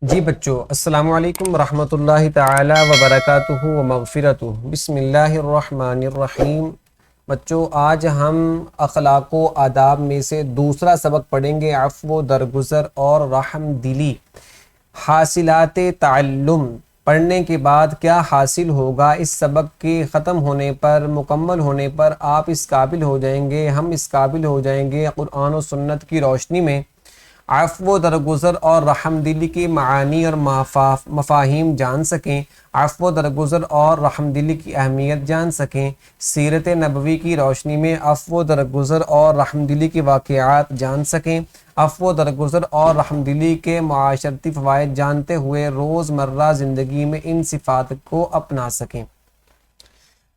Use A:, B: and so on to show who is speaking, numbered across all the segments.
A: جی بچوں، السلام علیکم ورحمۃ اللہ تعالی وبرکاتہ و مغفرتہ۔ بسم اللہ الرحمن الرحیم۔ بچوں، آج ہم اخلاق و آداب میں سے دوسرا سبق پڑھیں گے، عفو و درگزر اور رحم دلی۔ حاصلات تعلم، پڑھنے کے بعد کیا حاصل ہوگا؟ اس سبق کے ختم ہونے پر، مکمل ہونے پر آپ اس قابل ہو جائیں گے، ہم اس قابل ہو جائیں گے قرآن و سنت کی روشنی میں عفو و درگزر اور رحم دلی کی معانی اور مفاہیم جان سکیں، عفو و درگزر اور رحم دلی کی اہمیت جان سکیں، سیرت نبوی کی روشنی میں عفو و درگزر اور رحم دلی کے واقعات جان سکیں، عفو و درگزر اور رحم دلی کے معاشرتی فوائد جانتے ہوئے روزمرہ زندگی میں ان صفات کو اپنا سکیں۔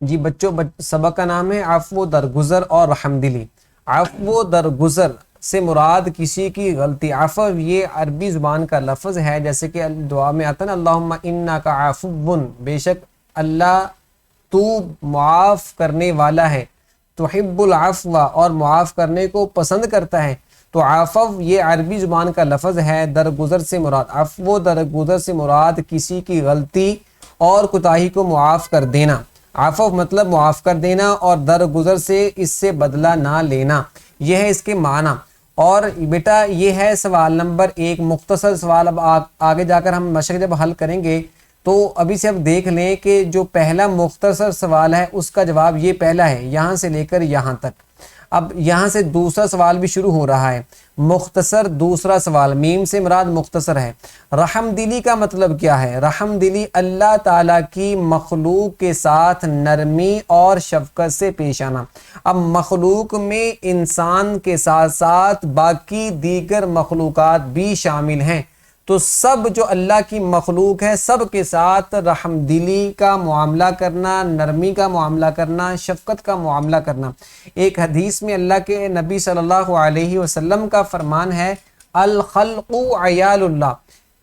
A: جی بچوں، سبق کا نام ہے عفو و درگزر اور رحم دلی۔ عفو و درگزر سے مراد کسی کی غلطی، عفو یہ عربی زبان کا لفظ ہے، جیسے کہ دعا میں آتا ہے نا، اللہم انک عفو، بے شک اللہ تو معاف کرنے والا ہے، تحب العفو، اور معاف کرنے کو پسند کرتا ہے۔ تو عفو یہ عربی زبان کا لفظ ہے۔ درگزر سے مراد، عفو درگزر سے مراد کسی کی غلطی اور کوتاہی کو معاف کر دینا۔ عفو مطلب معاف کر دینا، اور درگزر سے اس سے بدلہ نہ لینا، یہ ہے اس کے معنی۔ اور بیٹا یہ ہے سوال نمبر 1، مختصر سوال۔ اب آگے جا کر ہم مشق جب حل کریں گے تو ابھی سے اب دیکھ لیں کہ جو پہلا مختصر سوال ہے اس کا جواب یہ پہلا ہے، یہاں سے لے کر یہاں تک۔ اب یہاں سے دوسرا سوال بھی شروع ہو رہا ہے، مختصر دوسرا سوال، میم سے مراد مختصر ہے۔ رحم دلی کا مطلب کیا ہے؟ رحم دلی اللہ تعالیٰ کی مخلوق کے ساتھ نرمی اور شفقت سے پیش آنا۔ اب مخلوق میں انسان کے ساتھ ساتھ باقی دیگر مخلوقات بھی شامل ہیں، تو سب جو اللہ کی مخلوق ہے سب کے ساتھ رحم دلی کا معاملہ کرنا، نرمی کا معاملہ کرنا، شفقت کا معاملہ کرنا۔ ایک حدیث میں اللہ کے نبی صلی اللہ علیہ وسلم کا فرمان ہے، الخلق عیال اللہ،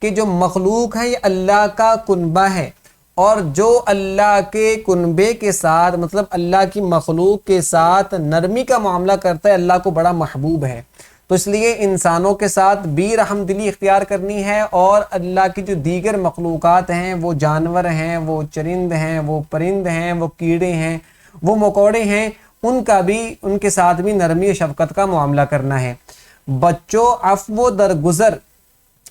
A: کہ جو مخلوق ہے یہ اللہ کا کنبہ ہے، اور جو اللہ کے کنبے کے ساتھ، مطلب اللہ کی مخلوق کے ساتھ نرمی کا معاملہ کرتا ہے، اللہ کو بڑا محبوب ہے۔ تو اس لیے انسانوں کے ساتھ بھی رحم دلی اختیار کرنی ہے، اور اللہ کی جو دیگر مخلوقات ہیں، وہ جانور ہیں، وہ چرند ہیں، وہ پرند ہیں، وہ کیڑے ہیں، وہ مکوڑے ہیں، ان کے ساتھ بھی نرمی و شفقت کا معاملہ کرنا ہے۔ بچوں عفو درگزر،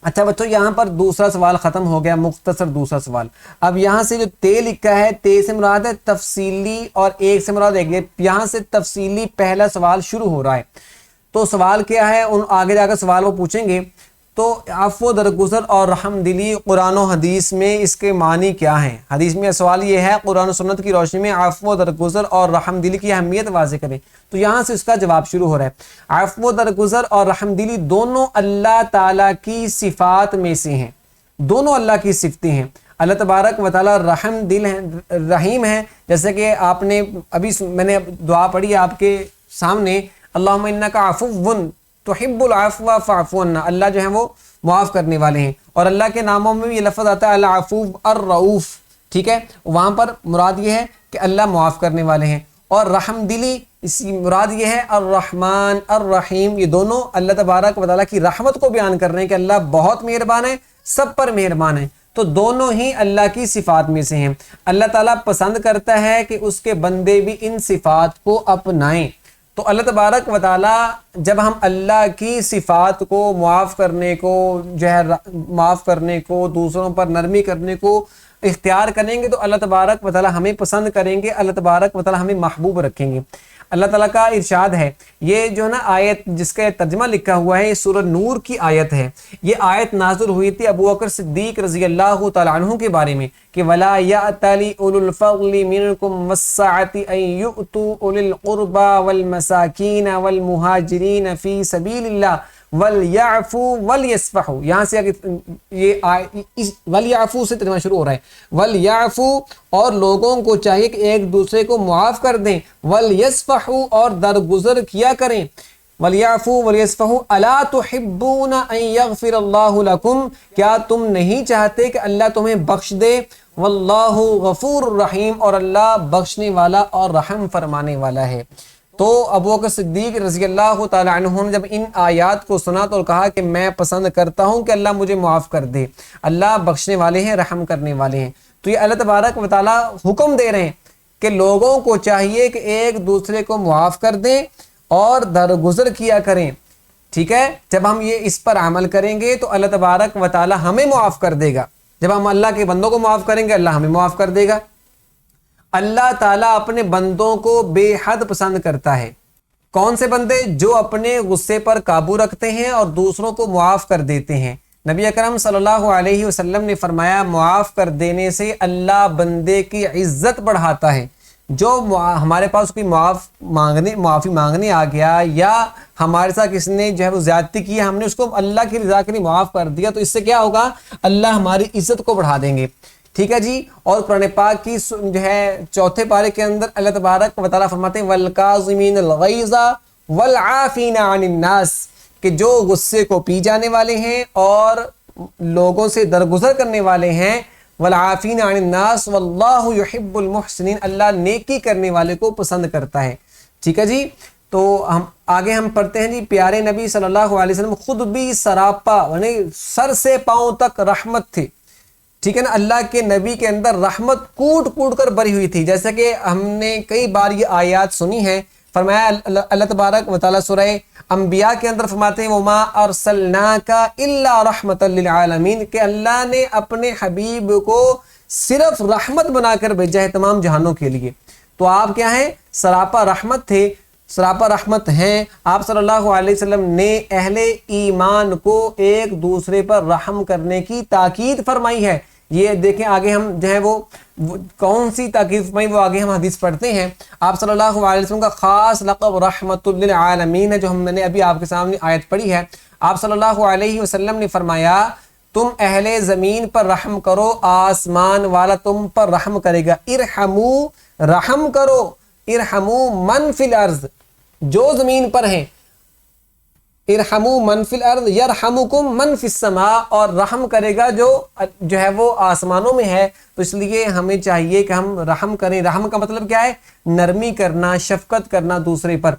A: اچھا بچوں یہاں پر دوسرا سوال ختم ہو گیا، مختصر دوسرا سوال۔ اب یہاں سے جو تے لکھا ہے، تے سے مراد ہے تفصیلی اور ایک سے مراد ایک، یہاں سے تفصیلی پہلا سوال شروع ہو رہا ہے۔ تو سوال کیا ہے، ان آگے جا کر سوال وہ پوچھیں گے۔ تو عفو درگزر اور رحم دلی قرآن و حدیث میں اس کے معنی کیا ہیں؟ حدیث میں سوال یہ ہے، قرآن و سنت کی روشنی میں عفو درگزر اور رحم دلی کی اہمیت واضح کریں۔ تو یہاں سے اس کا جواب شروع ہو رہا ہے۔ عفو درگزر اور رحم دلی دونوں اللہ تعالیٰ کی صفات میں سے ہیں، دونوں اللہ کی صفتیں ہیں۔ اللہ تبارک و تعالیٰ رحم دل ہے، رحیم ہے، جیسے کہ آپ نے ابھی میں نے دعا پڑھی آپ کے سامنے، اللہم انکا عفو تحب العفو فاعف عنا، اللہ جو ہے وہ معاف کرنے والے ہیں، اور اللہ کے ناموں میں بھی یہ لفظ آتا ہے العفو الرؤوف، ٹھیک ہے، وہاں پر مراد یہ ہے کہ اللہ معاف کرنے والے ہیں۔ اور رحم دلی اس کی مراد یہ ہے الرحمن الرحیم، یہ دونوں اللہ تبارک و تعالیٰ کی رحمت کو بیان کر رہے ہیں کہ اللہ بہت مہربان ہے، سب پر مہربان ہے۔ تو دونوں ہی اللہ کی صفات میں سے ہیں۔ اللہ تعالیٰ پسند کرتا ہے کہ اس کے بندے بھی ان صفات کو اپنائیں۔ تو اللہ تبارک و تعالیٰ جب ہم اللہ کی صفات کو معاف کرنے کو، معاف کرنے کو، دوسروں پر نرمی کرنے کو اختیار کریں گے تو اللہ تبارک و تعالیٰ ہمیں پسند کریں گے، اللہ تبارک و تعالیٰ ہمیں محبوب رکھیں گے۔ اللہ تعالیٰ کا ارشاد ہے، یہ جو نا آیت جس کا ترجمہ لکھا ہوا ہے، یہ سورہ نور کی آیت ہے۔ یہ آیت نازل ہوئی تھی ابو بکر صدیق رضی اللہ تعالیٰ عنہ کے بارے میں، کہ وَلَا يَأْتَلِ أُولُو الْفَضْلِ مِنْكُمْ وَالسَّعَةِ أَنْ يُؤْتُوا أُولِي الْقُرْبَى وَالْمَسَاكِينَ وَالْمُهَاجِرِينَ فِي سَبِيلِ اللَّهِ وَلْيَعْفُوا وَلْيَصْفَحُوا، یہاں سے یہ وَلْيَعْفُوا سے ترجمہ شروع ہو رہا ہے۔ وَلْيَعْفُوا، اور لوگوں کو چاہیے کہ ایک دوسرے کو معاف کر دیں، وَلْيَصْفَحُوا، اور درگزر کیا کریں۔ وَلْيَعْفُوا وَلْيَصْفَحُوا أَلَا تُحِبُّونَ أَن يَغْفِرَ اللَّهُ لَكُمْ، کیا تم نہیں چاہتے کہ اللہ تمہیں بخش دے؟ وَاللَّهُ غَفُورٌ رَحِيمٌ، اور اللہ بخشنے والا اور رحم فرمانے والا ہے۔ تو ابو بکر صدیق رضی اللہ تعالی عنہ نے جب ان آیات کو سنا تو کہا کہ میں پسند کرتا ہوں کہ اللہ مجھے معاف کر دے، اللہ بخشنے والے ہیں، رحم کرنے والے ہیں۔ تو یہ اللہ تبارک و تعالی حکم دے رہے ہیں کہ لوگوں کو چاہیے کہ ایک دوسرے کو معاف کر دیں اور درگزر کیا کریں، ٹھیک ہے۔ جب ہم یہ اس پر عمل کریں گے تو اللہ تبارک و تعالی ہمیں معاف کر دے گا۔ جب ہم اللہ کے بندوں کو معاف کریں گے اللہ ہمیں معاف کر دے گا۔ اللہ تعالیٰ اپنے بندوں کو بے حد پسند کرتا ہے۔ کون سے بندے؟ جو اپنے غصے پر قابو رکھتے ہیں اور دوسروں کو معاف کر دیتے ہیں۔ نبی اکرم صلی اللہ علیہ وسلم نے فرمایا معاف کر دینے سے اللہ بندے کی عزت بڑھاتا ہے۔ جو ہمارے پاس کوئی معافی مانگنے آ گیا یا ہمارے ساتھ کسی نے جو ہے وہ زیادتی کی، ہم نے اس کو اللہ کی رضا کے لیے معاف کر دیا، تو اس سے کیا ہوگا؟ اللہ ہماری عزت کو بڑھا دیں گے، ٹھیک ہے جی۔ اور قرآن پاک کی جو ہے 4 پارے کے اندر اللہ تبارک و تعالیٰ فرماتے ہیں وَالْكَاظِمِينَ الْغَيْظَ وَالْعَافِينَ عَنِ النَّاسِ، کہ جو غصے کو پی جانے والے ہیں اور لوگوں سے درگزر کرنے والے ہیں، وَالْعَافِينَ عَنِ النَّاسِ وَاللَّهُ يُحِبُّ الْمُحْسِنِينَ، اللہ نیکی کرنے والے کو پسند کرتا ہے، ٹھیک ہے جی۔ تو آگے ہم پڑھتے ہیں جی، پیارے نبی صلی اللہ علیہ وسلم خود بھی سراپا یعنی سر سے پاؤں تک رحمت تھے، ٹھیک ہے نا۔ اللہ کے نبی کے اندر رحمت کوٹ کوٹ کر بھری ہوئی تھی، جیسا کہ ہم نے کئی بار یہ آیات سنی ہے۔ فرمایا اللہ تبارک و تعالیٰ سورہ انبیاء کے اندر فرماتے ہیں وَمَا أَرْسَلْنَاكَ إِلَّا رَحْمَةً لِلْعَالَمِينَ، کہ اللہ نے اپنے حبیب کو صرف رحمت بنا کر بھیجا ہے تمام جہانوں کے لیے۔ تو آپ کیا ہیں؟ سراپا رحمت تھے، سراپا رحمت ہیں۔ آپ صلی اللہ علیہ وسلم نے اہل ایمان کو ایک دوسرے پر رحم کرنے کی تاکید فرمائی ہے۔ یہ دیکھیں آگے ہم جو ہے وہ کون سی تاکید فرمائی، وہ آگے ہم حدیث پڑھتے ہیں۔ آپ صلی اللہ علیہ وسلم کا خاص لقب رحمت للعالمین ہے، جو ہم نے ابھی آپ کے سامنے آیت پڑھی ہے۔ آپ صلی اللہ علیہ وسلم نے فرمایا تم اہل زمین پر رحم کرو، آسمان والا تم پر رحم کرے گا۔ ارحمو، رحم کرو، ارحمو من فی الارض، جو زمین پر ہیں، ارحمو من فی الارض یرحمکم من فی السماء، اور رحم کرے گا جو ہے وہ آسمانوں میں ہے۔ تو اس لیے ہمیں چاہیے کہ ہم رحم کریں۔ رحم کا مطلب کیا ہے؟ نرمی کرنا، شفقت کرنا دوسرے پر۔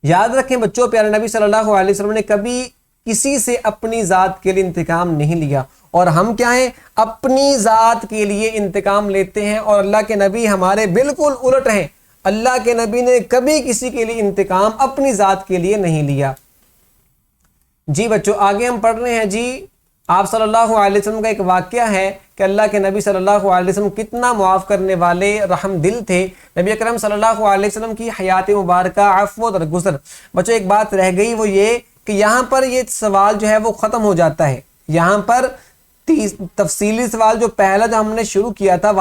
A: یاد رکھیں بچوں، پیارے نبی صلی اللہ علیہ وسلم نے کبھی کسی سے اپنی ذات کے لیے انتقام نہیں لیا، اور ہم کیا ہیں؟ اپنی ذات کے لیے انتقام لیتے ہیں، اور اللہ کے نبی ہمارے بالکل الٹ ہیں۔ اللہ کے نبی نے کبھی کسی کے لیے انتقام اپنی ذات کے لیے نہیں لیا۔ جی بچوں آگے ہم پڑھ رہے ہیں جی، آپ صلی اللہ علیہ وسلم کا ایک واقعہ ہے کہ اللہ کے نبی صلی اللہ علیہ وسلم کتنا معاف کرنے والے رحم دل تھے۔ نبی اکرم صلی اللہ علیہ وسلم کی حیات مبارکہ عفو و درگزر۔ بچوں ایک بات رہ گئی، وہ یہ کہ یہاں پر یہ سوال جو ہے وہ ختم ہو جاتا ہے۔ یہاں پر تفصیلی سوال جو پہلا جو ہم نے شروع کیا تھا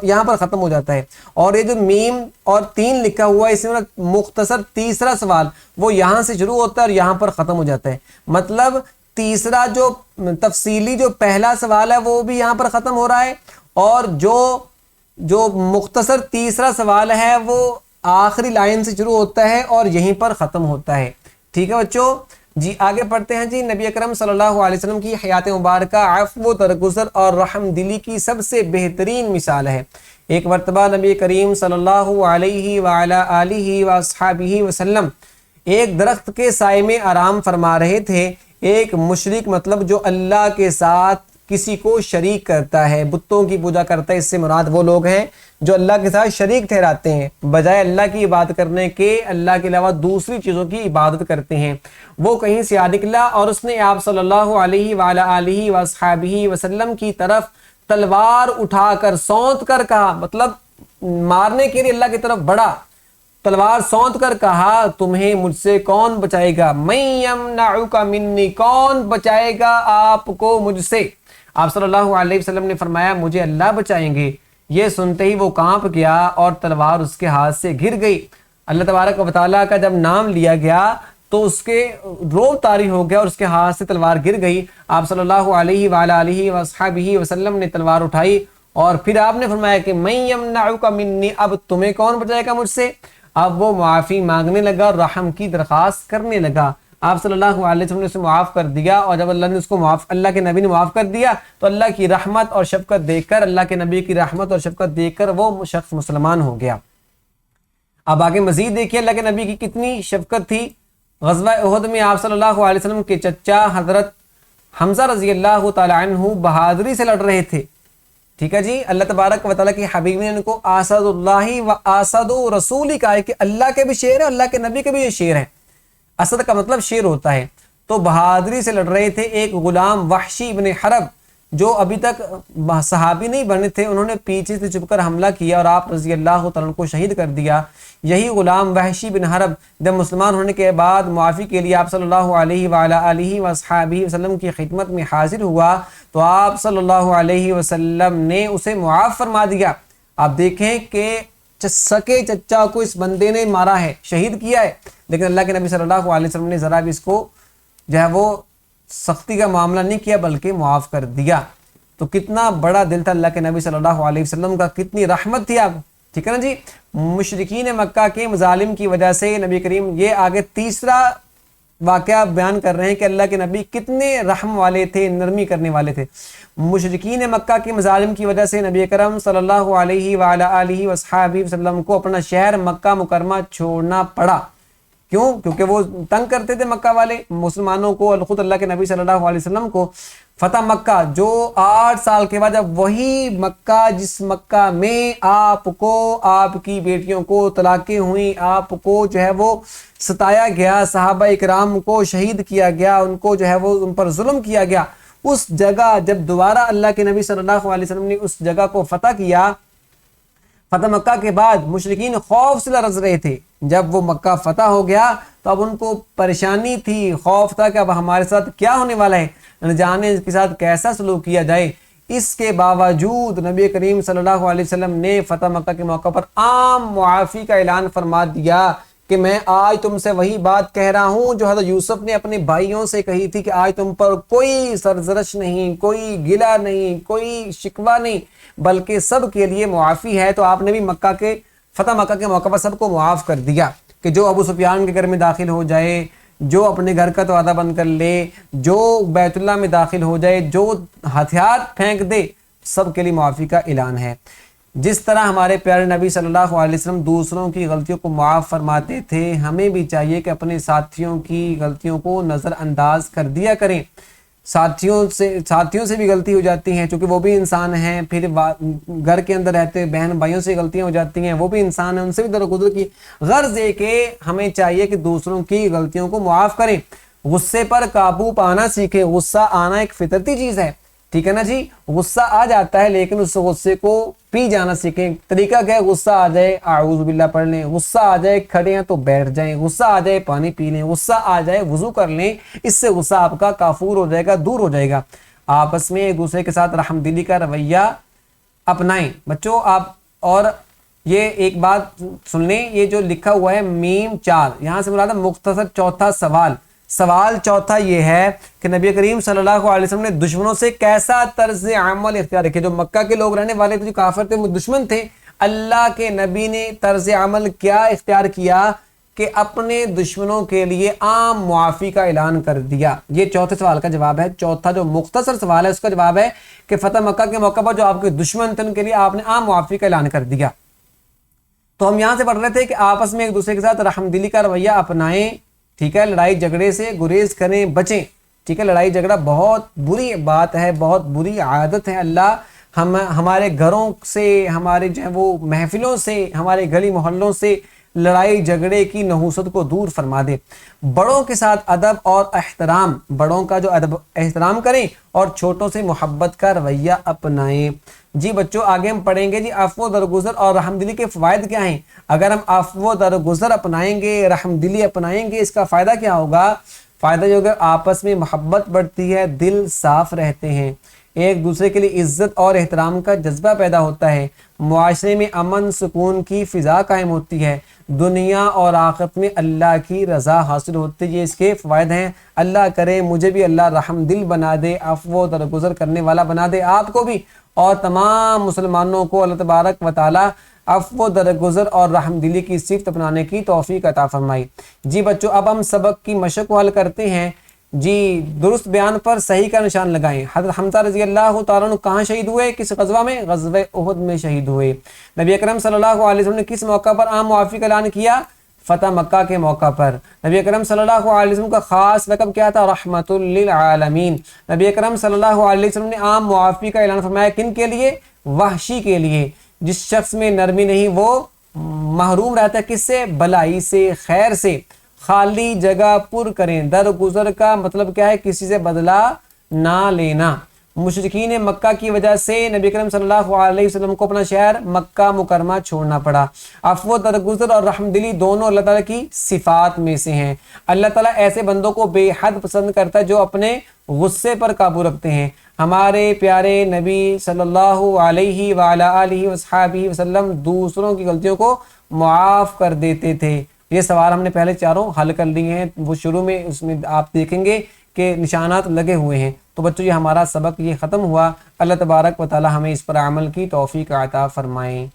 A: یہاں پر ختم ہو جاتا ہے، اور یہ جو میم اور 3 لکھا ہوا ہے اس میں مختصر تیسرا سوال وہ یہاں سے شروع ہوتا ہے اور یہاں پر ختم ہو جاتا ہے۔ مطلب تیسرا جو تفصیلی جو پہلا سوال ہے وہ بھی یہاں پر ختم ہو رہا ہے، اور جو مختصر تیسرا سوال ہے وہ آخری لائن سے شروع ہوتا ہے اور یہیں پر ختم ہوتا ہے، ٹھیک ہے بچوں۔ جی آگے پڑھتے ہیں جی، نبی اکرم صلی اللہ علیہ وسلم کی حیات مبارکہ عفو درگزر اور رحم دلی کی سب سے بہترین مثال ہے۔ ایک مرتبہ نبی کریم صلی اللہ علیہ وعلی آلہ واصحابہ وسلم ایک درخت کے سائے میں آرام فرما رہے تھے۔ ایک مشرک مطلب جو اللہ کے ساتھ کسی کو شریک کرتا ہے، بتوں کی پوجا کرتا ہے، اس سے مراد وہ لوگ ہیں جو اللہ کے ساتھ شریک ٹھہراتے ہیں، بجائے اللہ کی عبادت کرنے کے اللہ کے علاوہ دوسری چیزوں کی عبادت کرتے ہیں۔ وہ کہیں سے آ نکلا اور اس نے آپ صلی اللہ علیہ وعلی آلہ واصحابہ وسلم کی طرف تلوار اٹھا کر سونت کر کہا، مطلب مارنے کے لیے اللہ کی طرف بڑھا، تلوار سونت کر کہا تمہیں مجھ سے کون بچائے گا؟ من یمنعک منی، کون بچائے گا آپ کو مجھ سے؟ آپ صلی اللہ علیہ وسلم نے فرمایا مجھے اللہ بچائیں گے۔ یہ سنتے ہی وہ کانپ گیا اور تلوار اس کے ہاتھ سے گر گئی۔ اللہ تبارک و تعالیٰ کا جب نام لیا گیا تو اس کے روب طاری ہو گیا اور اس کے ہاتھ سے تلوار گر گئی۔ آپ صلی اللہ علیہ وعلی آلہ وصحبہ وسلم نے تلوار اٹھائی اور پھر آپ نے فرمایا کہ من یمنعک منی، اب تمہیں کون بچائے گا مجھ سے؟ اب وہ معافی مانگنے لگا اور رحم کی درخواست کرنے لگا۔ آپ صلی اللہ علیہ وسلم نے اسے معاف کر دیا، اور جب اللہ نے اس کو اللہ کے نبی نے معاف کر دیا تو اللہ کی رحمت اور شفقت دیکھ کر، اللہ کے نبی کی رحمت اور شفقت دیکھ کر وہ شخص مسلمان ہو گیا۔ اب آگے مزید دیکھیے اللہ کے نبی کی کتنی شفقت تھی. غزوہ احد میں آپ صلی اللہ علیہ وسلم کے چچا حضرت حمزہ رضی اللہ تعالی عنہ بہادری سے لڑ رہے تھے. ٹھیک ہے جی. اللہ تبارک و تعالیٰ کی حبیب نے ان کو اسد اللہ و اسد رسول ہی کہا ہے کہ اللہ کے بھی شیر ہے، اللہ کے نبی کے بھی یہ شیر ہے. اسد کا مطلب شیر ہوتا ہے. تو بہادری سے لڑ رہے تھے. ایک غلام وحشی ابن حرب جو ابھی تک صحابی نہیں بنے تھے، انہوں نے پیچھے سے چھپ کر حملہ کیا اور آپ رضی اللہ تعالیٰ کو شہید کر دیا. یہی غلام وحشی بن حرب جب مسلمان ہونے کے بعد معافی کے لیے آپ صلی اللہ علیہ وآلہ آلہ وصحبہ وسلم کی خدمت میں حاضر ہوا تو آپ صلی اللہ علیہ وسلم نے اسے معاف فرما دیا. آپ دیکھیں کہ سکے چچا کو اس بندے نے مارا ہے، شہید کیا ہے، لیکن اللہ کے نبی صلی اللہ علیہ وسلم نے ذرا بھی اس کو جو ہے وہ سختی کا معاملہ نہیں کیا بلکہ معاف کر دیا. تو کتنا بڑا دل تھا اللہ کے نبی صلی اللہ علیہ وسلم کا، کتنی رحمت تھی. آپ ٹھیک ہے نا جی. مشرکین مکہ کے مظالم کی وجہ سے نبی کریم یہ آگے تیسرا واقعہ بیان کر رہے ہیں کہ اللہ کے نبی کتنے رحم والے تھے، نرمی کرنے والے تھے. مشرکین مکہ کے مظالم کی وجہ سے نبی کرم صلی اللہ علیہ وآلہ آلہ وصحبہ وسلم کو اپنا شہر مکہ مکرمہ چھوڑنا پڑا. کیوں؟ کیونکہ وہ تنگ کرتے تھے مکہ والے مسلمانوں کو، خود اللہ کے نبی صلی اللہ علیہ وسلم کو. فتح مکہ جو 8 سال کے بعد جب وہی مکہ جس مکہ میں آپ کو، آپ کی بیٹیوں کو طلاقیں ہوئیں، آپ کو جو ہے وہ ستایا گیا، صحابہ اکرام کو شہید کیا گیا، ان کو جو ہے وہ ان پر ظلم کیا گیا، اس جگہ جب دوبارہ اللہ کے نبی صلی اللہ علیہ وسلم نے اس جگہ کو فتح کیا، فتح مکہ کے بعد مشرکین خوف سے لرز رہے تھے. جب وہ مکہ فتح ہو گیا تو اب ان کو پریشانی تھی، خوف تھا کہ اب ہمارے ساتھ کیا ہونے والا ہے، نہ جانے اس کے ساتھ کیسا سلوک کیا جائے. اس کے باوجود نبی کریم صلی اللہ علیہ وسلم نے فتح مکہ کے موقع پر عام معافی کا اعلان فرما دیا کہ میں آج تم سے وہی بات کہہ رہا ہوں جو حضرت یوسف نے اپنے بھائیوں سے کہی تھی کہ آج تم پر کوئی سرزرش نہیں، کوئی گلہ نہیں، کوئی شکوہ نہیں، بلکہ سب کے لیے معافی ہے. تو آپ نے بھی مکہ کے فتح مکہ کے موقع پر سب کو معاف کر دیا کہ جو ابو سفیان کے گھر میں داخل ہو جائے، جو اپنے گھر کا دروازہ بند کر لے، جو بیت اللہ میں داخل ہو جائے، جو ہتھیار پھینک دے، سب کے لیے معافی کا اعلان ہے. جس طرح ہمارے پیارے نبی صلی اللہ علیہ وسلم دوسروں کی غلطیوں کو معاف فرماتے تھے، ہمیں بھی چاہیے کہ اپنے ساتھیوں کی غلطیوں کو نظر انداز کر دیا کریں. ساتھیوں سے بھی غلطی ہو جاتی ہیں چونکہ وہ بھی انسان ہیں. پھر گھر کے اندر رہتے بہن بھائیوں سے غلطیاں ہو جاتی ہیں، وہ بھی انسان ہیں، ان سے بھی درگزر کی. غرض یہ کہ ہمیں چاہیے کہ دوسروں کی غلطیوں کو معاف کریں. غصے پر قابو پانا سیکھیں. غصہ آنا ایک فطرتی چیز ہے، ٹھیک ہے نا جی. غصہ آ جاتا ہے لیکن اس غصے کو پی جانا سیکھیں. طریقہ کیا ہے؟ غصہ آ جائے اعوذ باللہ پڑھ لیں، غصہ آ جائے کھڑے ہیں تو بیٹھ جائیں، غصہ آ جائے پانی پی لیں، غصہ آ جائے وضو کر لیں. اس سے غصہ آپ کا کافور ہو جائے گا، دور ہو جائے گا. آپس میں ایک دوسرے کے ساتھ رحم دلی کا رویہ اپنائیں. بچوں آپ اور یہ ایک بات سن لیں، یہ جو لکھا ہوا ہے میم 4، یہاں سے مراد ہے مختصر چوتھا سوال. سوال چوتھا یہ ہے کہ نبی کریم صلی اللہ علیہ وسلم نے دشمنوں سے کیسا طرز عمل اختیار کیا. جو مکہ کے لوگ رہنے والے تھے، جو کافر تھے، وہ دشمن تھے. اللہ کے نبی نے طرز عمل کیا اختیار کیا کہ اپنے دشمنوں کے لیے عام معافی کا اعلان کر دیا. یہ چوتھے سوال کا جواب ہے. چوتھا جو مختصر سوال ہے اس کا جواب ہے کہ فتح مکہ کے موقع پر جو آپ کے دشمن تھے ان کے لیے آپ نے عام معافی کا اعلان کر دیا. تو ہم یہاں سے پڑھ رہے تھے کہ آپس میں ایک دوسرے کے ساتھ رحم دلی کا رویہ اپنائیں. ٹھیک ہے. لڑائی جھگڑے سے گریز کریں، بچیں. ٹھیک ہے. لڑائی جھگڑا بہت بری بات ہے، بہت بری عادت ہے. اللہ ہمارے گھروں سے، ہمارے جو ہے وہ محفلوں سے، ہمارے گلی محلوں سے لڑائی جھگڑے کی نحوست کو دور فرما دے. بڑوں کے ساتھ ادب اور احترام، بڑوں کا جو ادب احترام کریں اور چھوٹوں سے محبت کا رویہ اپنائیں. جی بچوں آگے ہم پڑھیں گے جی عفو درگزر اور رحم دلی کے فوائد کیا ہیں. اگر ہم عفو درگزر اپنائیں گے، رحم دلی اپنائیں گے، اس کا فائدہ کیا ہوگا؟ فائدہ یہ ہوگا آپس میں محبت بڑھتی ہے، دل صاف رہتے ہیں، ایک دوسرے کے لیے عزت اور احترام کا جذبہ پیدا ہوتا ہے، معاشرے میں امن سکون کی فضا قائم ہوتی ہے، دنیا اور آخرت میں اللہ کی رضا حاصل ہوتی ہے. یہ اس کے فوائد ہیں. اللہ کرے مجھے بھی اللہ رحم دل بنا دے، عفو درگزر کرنے والا بنا دے، آپ کو بھی اور تمام مسلمانوں کو اللہ تبارک و تعالی عفو درگزر اور رحم دلی کی صفت اپنانے کی توفیق عطا فرمائی. جی بچوں اب ہم سبق کی مشق کو حل کرتے ہیں. جی درست بیان پر صحیح کا نشان لگائیں۔ حضرت حمزہ رضی اللہ تعالیٰ عنہ کہاں شہید ہوئے؟ کس غزوہ میں؟ غزوہ احد میں شہید ہوئے۔ نبی اکرم صلی اللہ علیہ وسلم نے کس موقع پر عام معافی کا اعلان کیا؟ فتح مکہ کے موقع پر۔ نبی اکرم صلی اللہ علیہ وسلم کا خاص لقب کیا تھا؟ رحمت للعالمین۔ نبی اکرم صلی اللہ علیہ وسلم نے عام معافی کا اعلان فرمایا کن کے لیے؟ وحشی کے لیے۔ جس شخص میں نرمی نہیں وہ محروم رہتا ہے کس سے؟ بلائی سے، خیر سے۔ خالی جگہ پر کریں، درگزر کا مطلب کیا ہے؟ کسی سے بدلہ نہ لینا۔ مشرکین مکہ کی وجہ سے نبی کریم صلی اللہ علیہ وسلم کو اپنا شہر مکہ مکرمہ چھوڑنا پڑا۔ عفو، درگزر اور رحم دلی دونوں اللہ تعالیٰ کی صفات میں سے ہیں۔ اللہ تعالیٰ ایسے بندوں کو بے حد پسند کرتا ہے جو اپنے غصے پر قابو رکھتے ہیں۔ ہمارے پیارے نبی صلی اللہ علیہ وعلی آلہ وصحبہ وسلم دوسروں کی غلطیوں کو معاف کر دیتے تھے۔ یہ سوال ہم نے پہلے چاروں حل کر لیے ہیں، وہ شروع میں اس میں آپ دیکھیں گے کہ نشانات لگے ہوئے ہیں۔ تو بچوں یہ ہمارا سبق یہ ختم ہوا۔ اللہ تبارک و تعالی ہمیں اس پر عمل کی توفیق عطا فرمائیں۔